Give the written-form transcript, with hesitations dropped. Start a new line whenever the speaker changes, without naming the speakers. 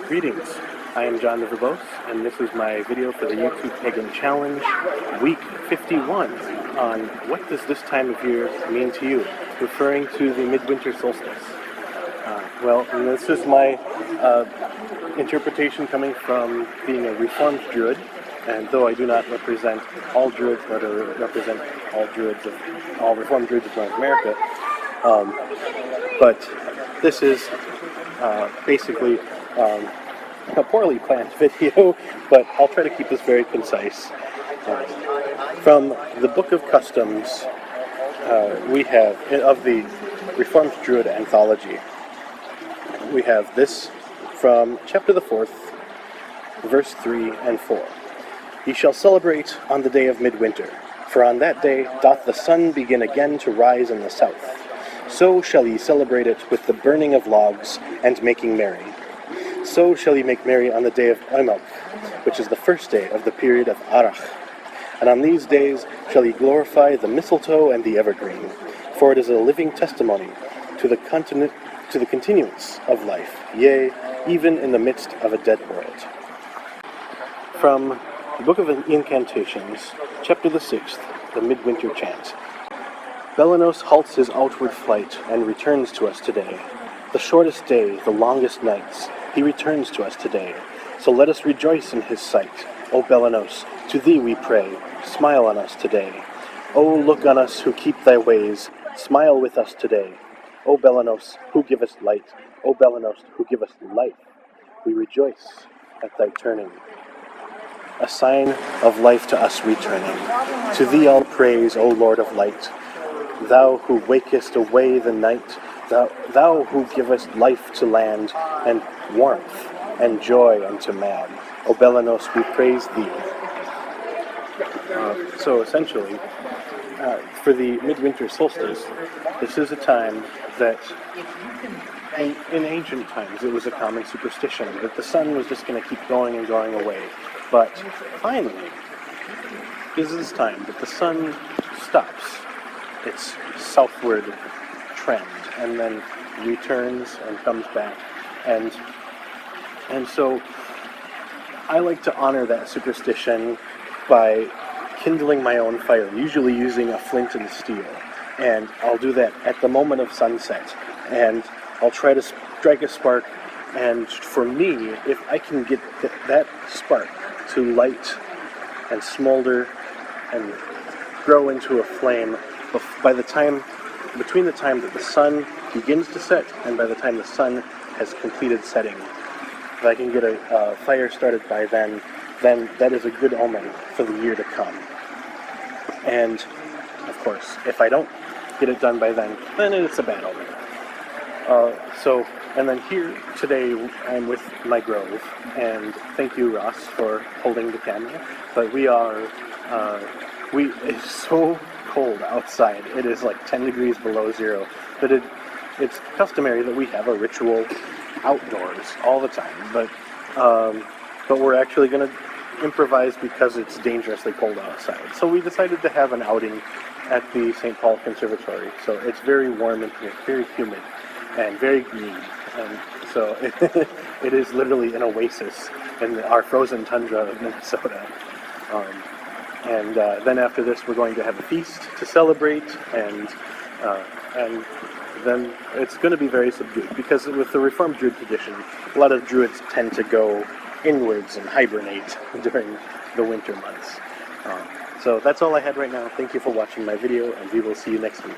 Greetings, I am John the Verbose, and this is my video for the YTpaganChallenge week 51 on what does this time of year mean to you, referring to the Midwinter Solstice. And this is my interpretation coming from being a Reformed Druid, and though I do not represent all Druids, but I represent all Druids of all Reformed Druids of North America, but this is basically a poorly planned video, but I'll try to keep this very concise. From the Book of Customs, we have, of the Reformed Druid Anthology, we have this from chapter the 4th, verse 3 and 4. Ye shall celebrate on the day of Midwinter, for on that day doth the sun begin again to rise in the south. So shall ye celebrate it with the burning of logs and making merry. So shall ye make merry on the day of Oimog, which is the first day of the period of Arach. And on these days shall ye glorify the mistletoe and the evergreen, for it is a living testimony to the continuance of life, yea, even in the midst of a dead world. From the Book of Incantations, chapter the 6th, the Midwinter Chant. Belanos halts his outward flight and returns to us today. The shortest day, the longest nights, he returns to us today. So let us rejoice in his sight. O Belanos, to thee we pray, smile on us today. O look on us who keep thy ways, smile with us today. O Belanos, who givest light, O Belanos, who givest life, we rejoice at thy turning. A sign of life to us returning. To thee all praise, O Lord of light. Thou who wakest away the night, thou who givest life to land, and warmth and joy unto man. O Belanos, we praise thee. So essentially, for the Midwinter Solstice, this is a time that, in ancient times, it was a common superstition that the sun was just going to keep going and going away. But finally, this is the time that the sun stops its southward trend and then returns and comes back. And so I like to honor that superstition by kindling my own fire, usually using a flint and steel. And I'll do that at the moment of sunset. And I'll try to strike a spark. And for me, if I can get that spark to light and smolder and grow into a flame between the time that the sun begins to set and by the time the sun has completed setting, if I can get a fire started by then that is a good omen for the year to come. And of course, if I don't get it done by then it's a bad omen. And then here today I'm with my grove, and thank you, Ross, for holding the camera. But it's so cold outside. It is like 10 degrees below zero. But it's customary that we have a ritual outdoors all the time. But we're actually going to improvise because it's dangerously cold outside. So we decided to have an outing at the St. Paul Conservatory. So it's very warm and very humid and very green. And so it is literally an oasis in our frozen tundra of Minnesota. And then after this, we're going to have a feast to celebrate, and then it's going to be very subdued, because with the Reformed Druid tradition, a lot of Druids tend to go inwards and hibernate during the winter months. So that's all I had right now. Thank you for watching my video, and we will see you next week.